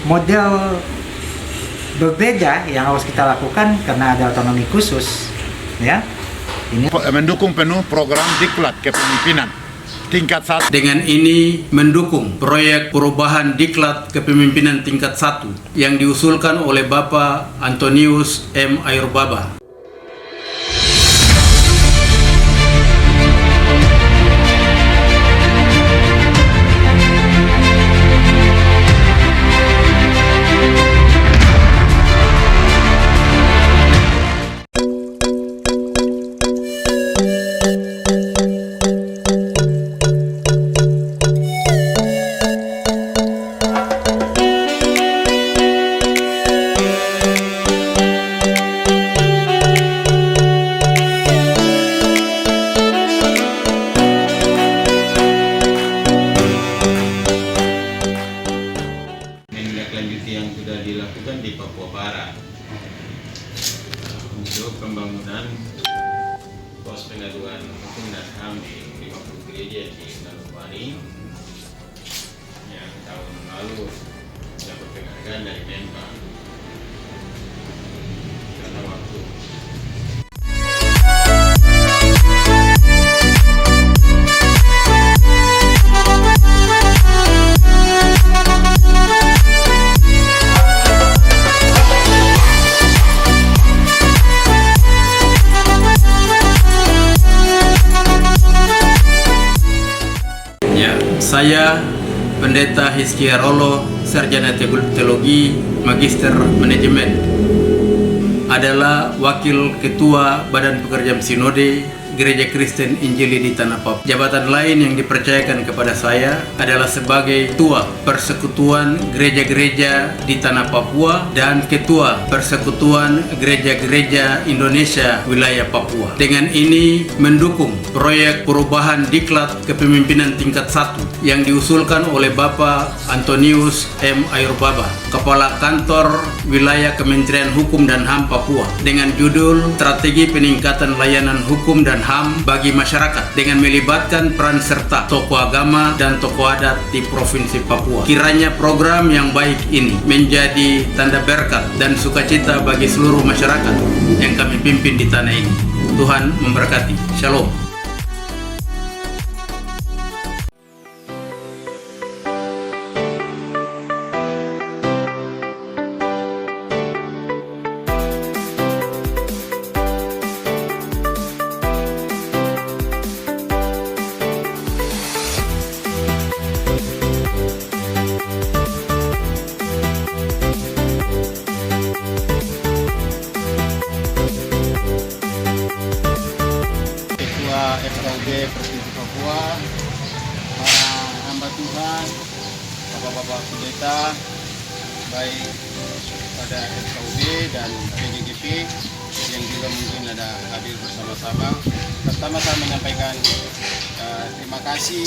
model berbeda yang harus kita lakukan karena ada otonomi khusus, ya. Ini mendukung penuh program Diklat Kepemimpinan tingkat 1. Dengan ini mendukung proyek perubahan Diklat Kepemimpinan tingkat 1 yang diusulkan oleh Bapak Antonius M. Ayurbaba. Yang sudah dilakukan di Papua Barat untuk pembangunan pos pengaduan hukum dan HAM di 50 gereja di Tanupani yang tahun lalu dapat penghargaan dari Menpan karena waktu. Saya, Pendeta Hizkia Rolo, Sarjana Teologi, Magister Manajemen, adalah Wakil Ketua Badan Pekerja Sinode Gereja Kristen Injili di Tanah Papua. Jabatan lain yang dipercayakan kepada saya adalah sebagai Ketua Persekutuan Gereja-Gereja di Tanah Papua dan Ketua Persekutuan Gereja-Gereja Indonesia Wilayah Papua. Dengan ini mendukung proyek perubahan Diklat Kepemimpinan tingkat 1 yang diusulkan oleh Bapak Antonius M. Ayurbaba, Kepala Kantor Wilayah Kementerian Hukum dan HAM Papua, dengan judul Strategi Peningkatan Layanan Hukum dan HAM bagi masyarakat dengan melibatkan peran serta tokoh agama dan tokoh adat di Provinsi Papua. Kiranya program yang baik ini menjadi tanda berkat dan sukacita bagi seluruh masyarakat yang kami pimpin di tanah ini. Tuhan memberkati. Shalom. FKUB Provinsi Papua, para hamba Tuhan, Bapak-Bapak Pendeta, baik pada FKUB dan PGGP yang juga mungkin ada hadir bersama-sama. Pertama saya menyampaikan terima kasih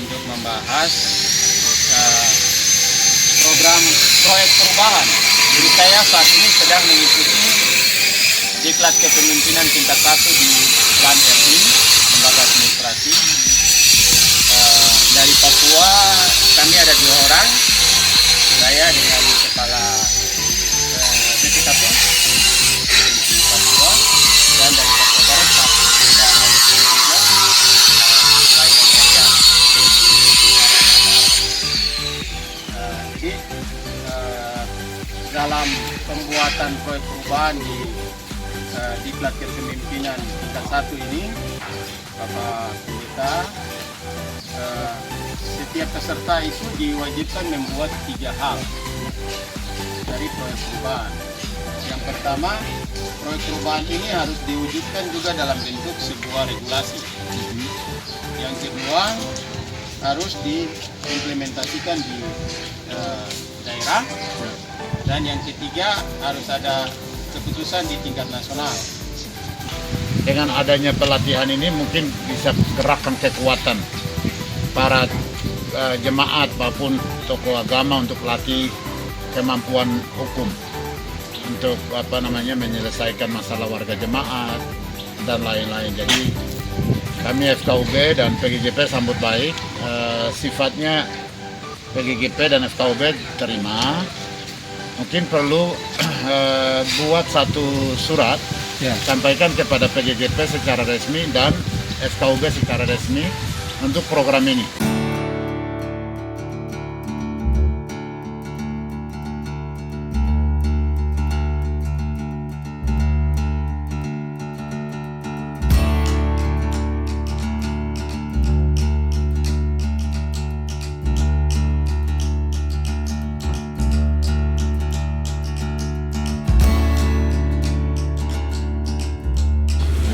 untuk membahas program proyek perubahan. Jadi saya saat ini sedang mengikuti Diklat Kepemimpinan tingkat 1 di Plan RI, Lembaga Administrasi. Dari Papua kami ada 2 orang, saya dengan Kepala BPKP di Papua, dan dari Papua Barat ada jadi dalam pembuatan proyek perubahan di Diklat Kepemimpinan tingkat 1 ini, Bapak Pendeta, setiap peserta itu diwajibkan membuat 3 hal dari proyek perubahan. Yang pertama, proyek perubahan ini harus diwujudkan juga dalam bentuk sebuah regulasi. Yang kedua, harus diimplementasikan di daerah. Dan yang ketiga, harus ada keputusan di tingkat nasional. Dengan adanya pelatihan ini mungkin bisa gerakkan kekuatan para jemaat maupun tokoh agama untuk latih kemampuan hukum untuk menyelesaikan masalah warga jemaat dan lain-lain. Jadi kami FKUB dan PGGP sambut baik. Sifatnya PGGP dan FKUB terima. Mungkin perlu buat satu surat, Ya. sampaikan kepada PGGP secara resmi dan FKUB secara resmi untuk program ini.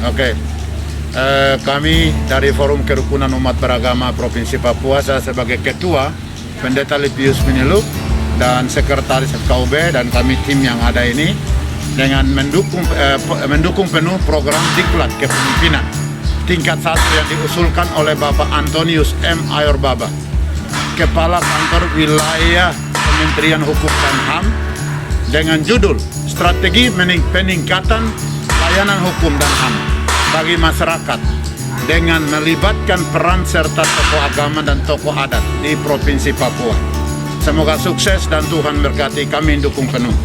Oke, kami dari Forum Kerukunan Umat Beragama Provinsi Papua, saya sebagai Ketua, Pendeta Lipius Miniluk, dan Sekretaris FKUB, dan kami tim yang ada ini, dengan mendukung penuh program Diklat Kepemimpinan tingkat 1 yang diusulkan oleh Bapak Antonius M. Ayorbaba, Kepala Kantor Wilayah Kementerian Hukum dan HAM, dengan judul Strategi Peningkatan Layanan Hukum dan HAM bagi masyarakat dengan melibatkan peran serta tokoh agama dan tokoh adat di Provinsi Papua. Semoga sukses dan Tuhan berkati, kami dukung penuh.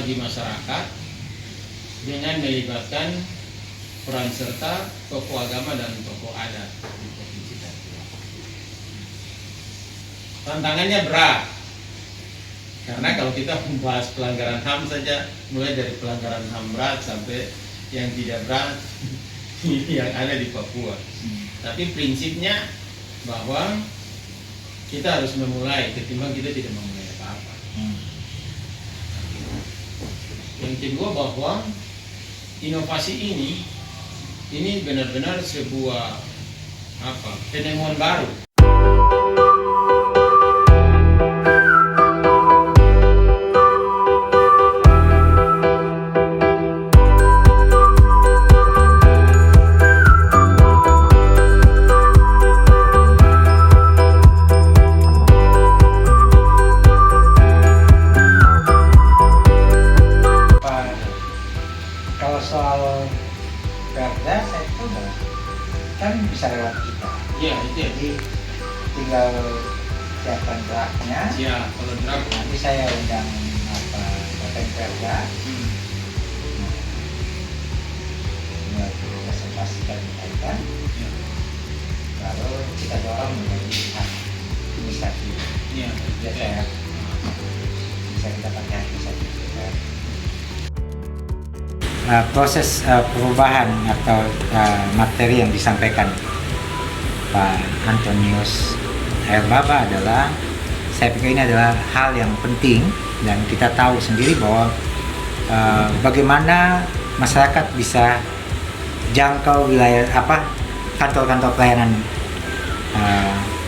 bagi masyarakat dengan melibatkan peran serta tokoh agama dan tokoh adat di Provinsi Papua. Tantangannya berat, karena kalau kita membahas pelanggaran HAM saja, mulai dari pelanggaran HAM berat sampai yang tidak berat yang ada di Papua. Tapi prinsipnya bahwa kita harus memulai, ketimbang kita tidak memulai apa-apa. Yang kedua bahwa inovasi ini benar-benar sebuah penemuan baru. Kalau soal perda, saya itu kan bisa lewat kita. Iya, itu ya. Jadi tinggal siapkan draftnya. Ya, kalau draft. Nanti saya undang Bapak Perda. Buat presentasikan kan. Lalu kita dorong menjadi hak inisiatif. Iya, Ya, saya bisa kita pakai inisiatif. Proses perubahan atau materi yang disampaikan Pak Antonius Ayorbaba adalah, saya pikir ini adalah hal yang penting, dan kita tahu sendiri bahwa bagaimana masyarakat bisa jangkau wilayah kantor-kantor pelayanan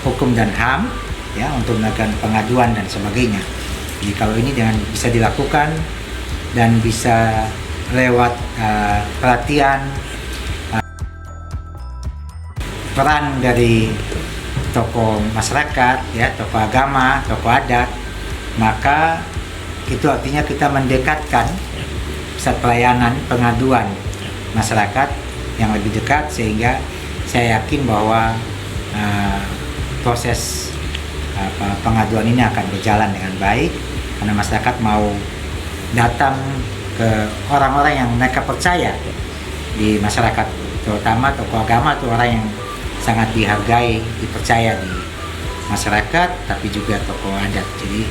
hukum dan HAM ya, untuk melakukan pengaduan dan sebagainya. Jadi kalau ini bisa dilakukan dan bisa lewat perhatian, peran dari tokoh masyarakat, ya, tokoh agama, tokoh adat, maka itu artinya kita mendekatkan pusat pelayanan pengaduan masyarakat yang lebih dekat, sehingga saya yakin bahwa proses pengaduan ini akan berjalan dengan baik, karena masyarakat mau datang ke orang-orang yang mereka percaya di masyarakat terutama tokoh agama itu orang yang sangat dihargai, dipercaya di masyarakat, tapi juga tokoh adat. Jadi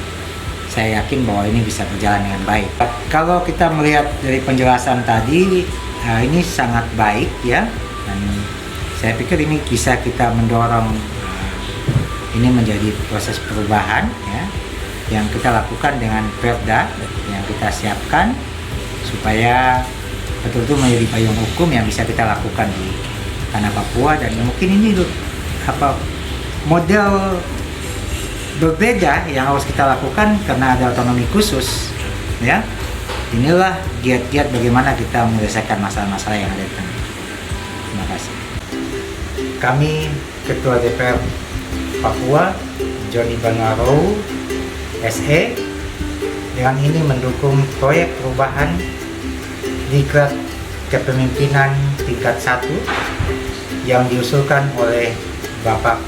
saya yakin bahwa ini bisa berjalan dengan baik. Kalau kita melihat dari penjelasan tadi, ini sangat baik ya, dan saya pikir ini bisa kita mendorong ini menjadi proses perubahan ya, yang kita lakukan dengan Perda yang kita siapkan supaya betul-betul menjadi payung hukum yang bisa kita lakukan di tanah Papua. Dan mungkin ini model berbeda yang harus kita lakukan karena ada otonomi khusus ya. Inilah giat-giat bagaimana kita menyelesaikan masalah-masalah yang ada di sana. Terima kasih. Kami Ketua DPR Papua Johnny Bangarou SE dengan ini mendukung proyek perubahan Diklat Kepemimpinan tingkat 1 yang diusulkan oleh Bapak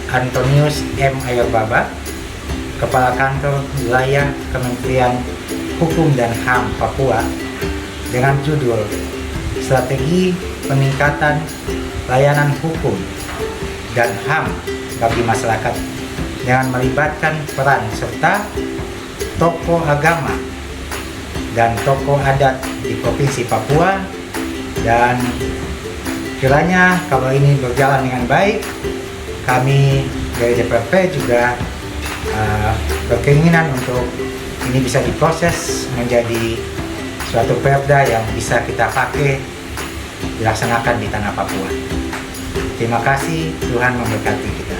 Antonius M. Ayerbaba, Kepala Kantor Wilayah Kementerian Hukum dan HAM Papua, dengan judul Strategi Peningkatan Layanan Hukum dan HAM bagi masyarakat dengan melibatkan peran serta tokoh agama dan tokoh adat di Provinsi Papua. Dan kiranya kalau ini berjalan dengan baik, kami dari DPRP juga berkeinginan untuk ini bisa diproses menjadi suatu perda yang bisa kita pakai dilaksanakan di tanah Papua. Terima kasih, Tuhan memberkati kita.